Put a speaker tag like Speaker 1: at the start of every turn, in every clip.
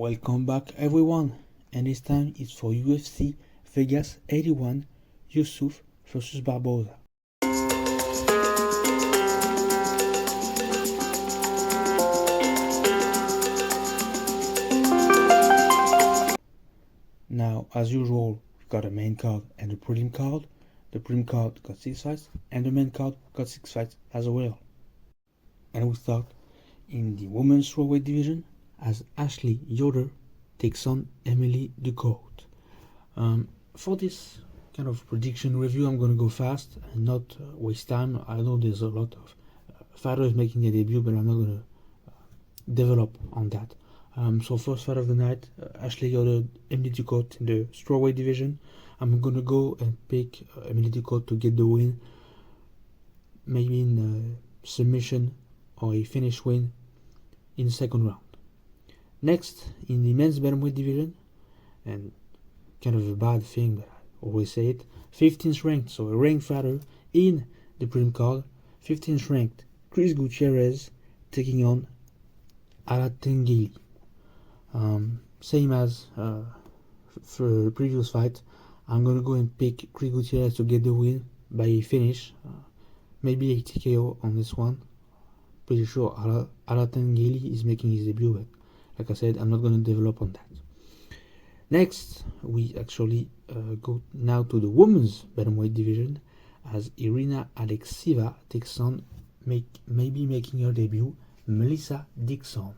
Speaker 1: Welcome back everyone, and this time it's for UFC Vegas 81, Yusuff vs Barboza. Now, as usual, we've got a main card and a prelim card. The prelim card got 6 fights, and the main card got 6 fights as well. And we start in the women's strawweight division as Ashley Yoder takes on Emily Ducote. For this kind of prediction review, I'm going to go fast and not waste time. I know there's a lot of fighters making their debut, but I'm not going to develop on that. So first fight of the night, Ashley Yoder, Emily Ducote in the strawweight division. I'm going to go and pick Emily Ducote to get the win, maybe in submission or a finish win in the second round. Next, in the men's bantamweight division, and kind of a bad thing, but I always say it, 15th ranked, so a ranked fighter in the prelim card, 15th ranked Chris Gutierrez taking on Alatengeli. Same as for the previous fight, I'm going to go and pick Chris Gutierrez to get the win by a finish, maybe a TKO on this one. Pretty sure Alatengeli is making his debut, but like I said, I'm not going to develop on that. Next, we actually go now to the women's bantamweight division as Irina Alexieva takes on, maybe making her debut, Melissa Dixon.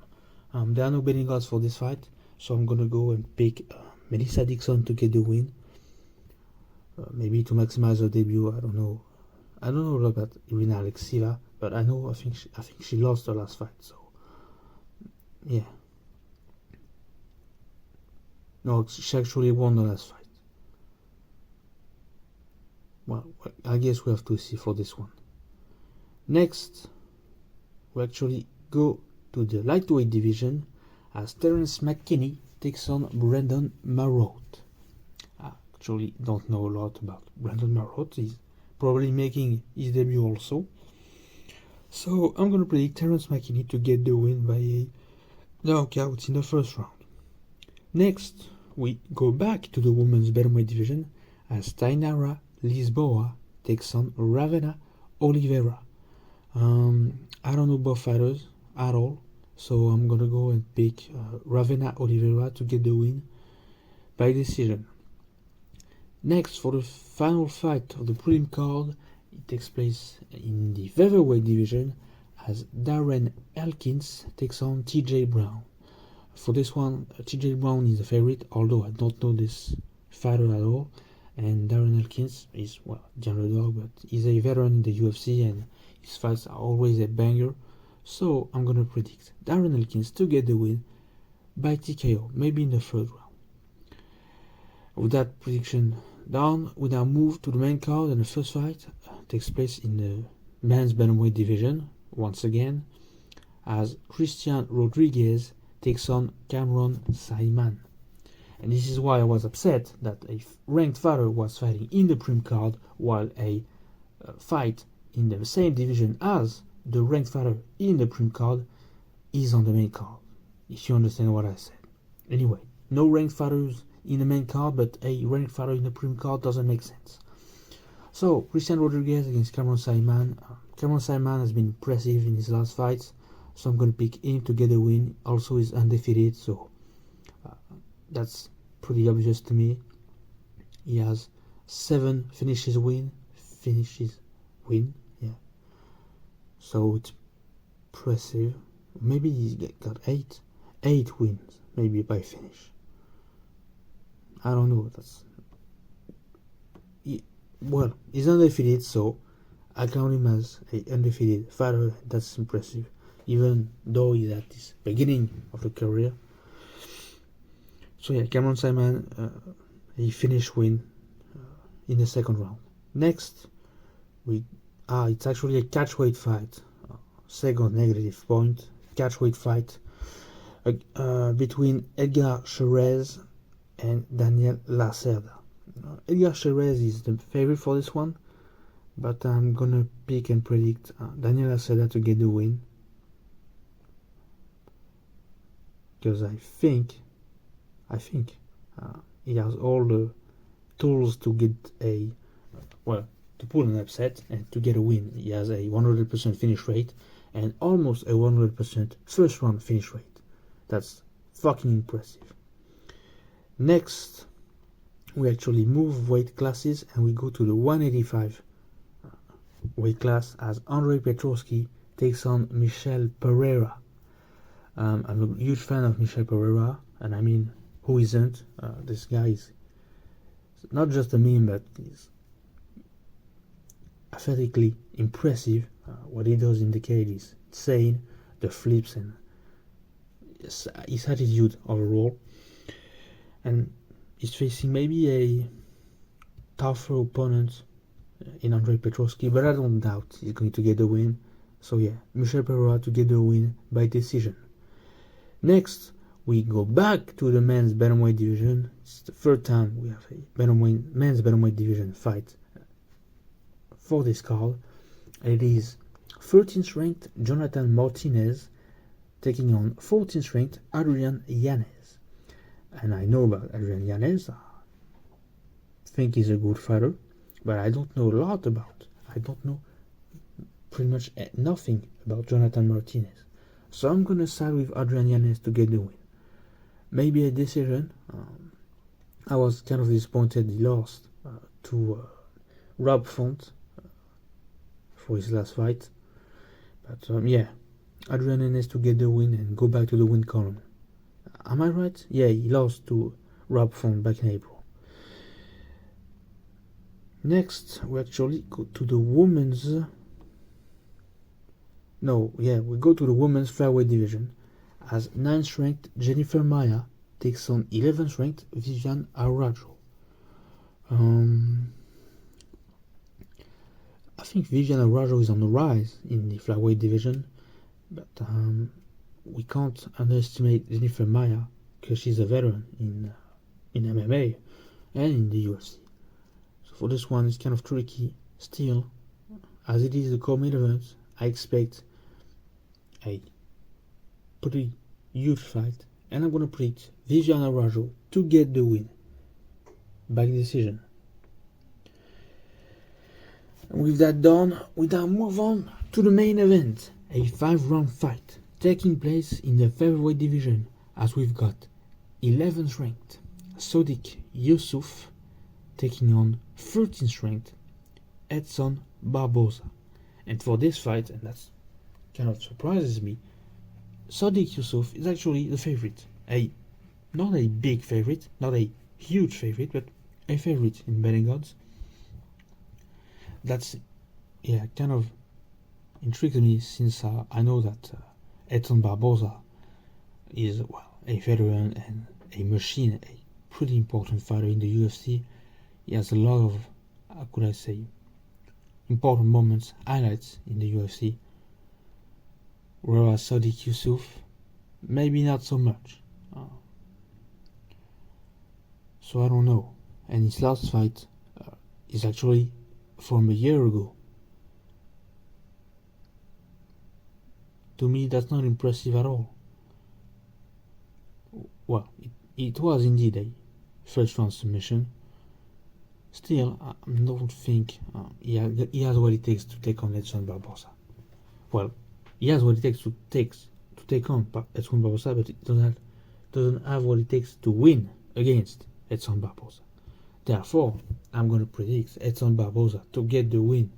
Speaker 1: There are no betting odds for this fight, so I'm going to go and pick Melissa Dixon to get the win. Maybe to maximize her debut, I don't know. I don't know a lot about Irina Alexieva, but I think she lost her last fight, so yeah. No, she actually won the last fight. Well, I guess we have to see for this one. Next, we actually go to the lightweight division as Terence McKinney takes on Brandon Marotte. I actually don't know a lot about Brandon Marotte. He's probably making his debut also. So I'm going to predict Terence McKinney to get the win by a knockout in the first round. Next, we go back to the women's bantamweight division as Tainara Lisboa takes on Ravena Oliveira. I don't know both fighters at all, so I'm gonna go and pick Ravena Oliveira to get the win by decision. Next, for the final fight of the prelim card, it takes place in the featherweight division as Darren Elkins takes on TJ Brown. For this one, TJ Brown is a favorite, although I don't know this fighter at all. And Darren Elkins is, the underdog, but he's a veteran in the UFC and his fights are always a banger. So I'm going to predict Darren Elkins to get the win by TKO, maybe in the third round. With that prediction done, we now move to the main card, and the first fight takes place in the men's bantamweight division, once again, as Christian Rodriguez takes on Cameron Saaiman. And this is why I was upset that a ranked fighter was fighting in the prelim card while a fight in the same division as the ranked fighter in the prelim card is on the main card, if you understand what I said. Anyway, no ranked fighters in the main card, but a ranked fighter in the prelim card doesn't make sense. So, Christian Rodriguez against Cameron Saaiman. Cameron Saaiman has been impressive in his last fights, so I'm going to pick him to get a win. Also, he's undefeated, so that's pretty obvious to me. He has 7 finishes win, yeah. So it's impressive. Maybe he's got 8 wins, maybe by finish. I don't know. He's undefeated, so I count him as an undefeated fighter. That's impressive, even though he's at this beginning of the career. So yeah, Cameron Saaiman, a finish win in the second round. Next, it's actually a catchweight fight. Second negative point. Catchweight fight between Edgar Cherez and Daniel Lacerda. Edgar Cherez is the favorite for this one, but I'm gonna pick and predict Daniel Lacerda to get the win, because I think I think. He has all the tools to get to pull an upset and to get a win. He has a 100% finish rate and almost a 100% first round finish rate. That's fucking impressive. Next, we actually move weight classes and we go to the 185 weight class as Andre Petroski takes on Michel Pereira. I'm a huge fan of Michel Pereira, and I mean, who isn't? This guy is not just a meme, but he's athletically impressive. What he does in the cage is insane. The flips and his attitude overall. And he's facing maybe a tougher opponent in Andre Petroski, but I don't doubt he's going to get the win. So yeah, Michel Pereira to get the win by decision. Next, we go back to the men's bantamweight division. It's the third time we have a men's bantamweight division fight for this card. It is 13th ranked Jonathan Martinez taking on 14th ranked Adrian Yanez. And I know about Adrian Yanez. I think he's a good fighter, but I don't know a lot about. I don't know pretty much nothing about Jonathan Martinez. So I'm gonna side with Adrian Yanez to get the win. Maybe a decision. I was kind of disappointed he lost to Rob Font for his last fight. But yeah, Adrian Yanez to get the win and go back to the win column. Am I right? Yeah, he lost to Rob Font back in April. Next, we actually go to the women's... we go to the women's flyweight division as 9th ranked Jennifer Maia takes on 11th ranked Viviane Araùjo. I think Viviane Araùjo is on the rise in the flyweight division, but we can't underestimate Jennifer Maia because she's a veteran in MMA and in the UFC. So for this one, it's kind of tricky. Still, as it is the co-main event, I expect a pretty huge fight, and I'm gonna predict Viviane Araùjo to get the win by decision. And with that done, we now move on to the main event, a 5-round fight taking place in the featherweight division, as we've got 11th ranked Sodiq Yusuff taking on 13th ranked Edson Barboza. And for this fight, and that's kind of surprises me, Sodiq Yusuff is actually the favorite. Not a big favorite, not a huge favorite, but a favorite in betting odds. That's kind of intrigues me, since I know that Edson Barboza is a veteran and a machine, a pretty important fighter in the UFC. He has a lot of, how could I say, important moments, highlights in the UFC. Whereas Sodiq Yusuff, maybe not so much. So I don't know. And his last fight is actually from a year ago. To me, that's not impressive at all. Well, it was indeed a first round submission. Still, I don't think he has what it takes to take on Edson Barboza. Well, he has what it takes to take on Edson Barboza, but it doesn't have what it takes to win against Edson Barboza. Therefore, I'm going to predict Edson Barboza to get the win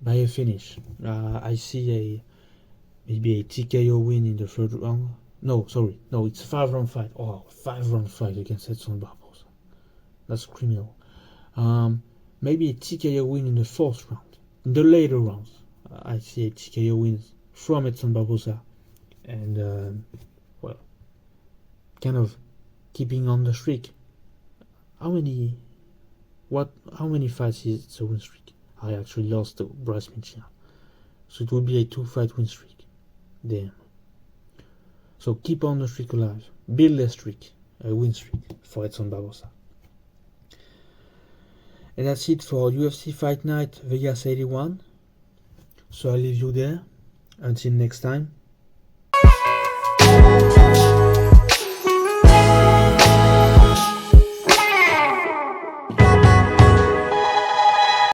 Speaker 1: by a finish. I see maybe a TKO win in the third round. No, it's a 5-round fight. Oh, 5-round fight against Edson Barboza. That's criminal. Maybe a TKO win in the 4th round. In the later rounds, I see a TKO win from Edson Barboza, and kind of keeping on the streak. How many fights is the win streak? I actually lost to Bryce Mitchell, so it will be a 2-fight win streak. Damn. So keep on the streak alive. Build a streak, a win streak for Edson Barboza. And that's it for UFC Fight Night Vegas 81. So I'll leave you there. Until next time.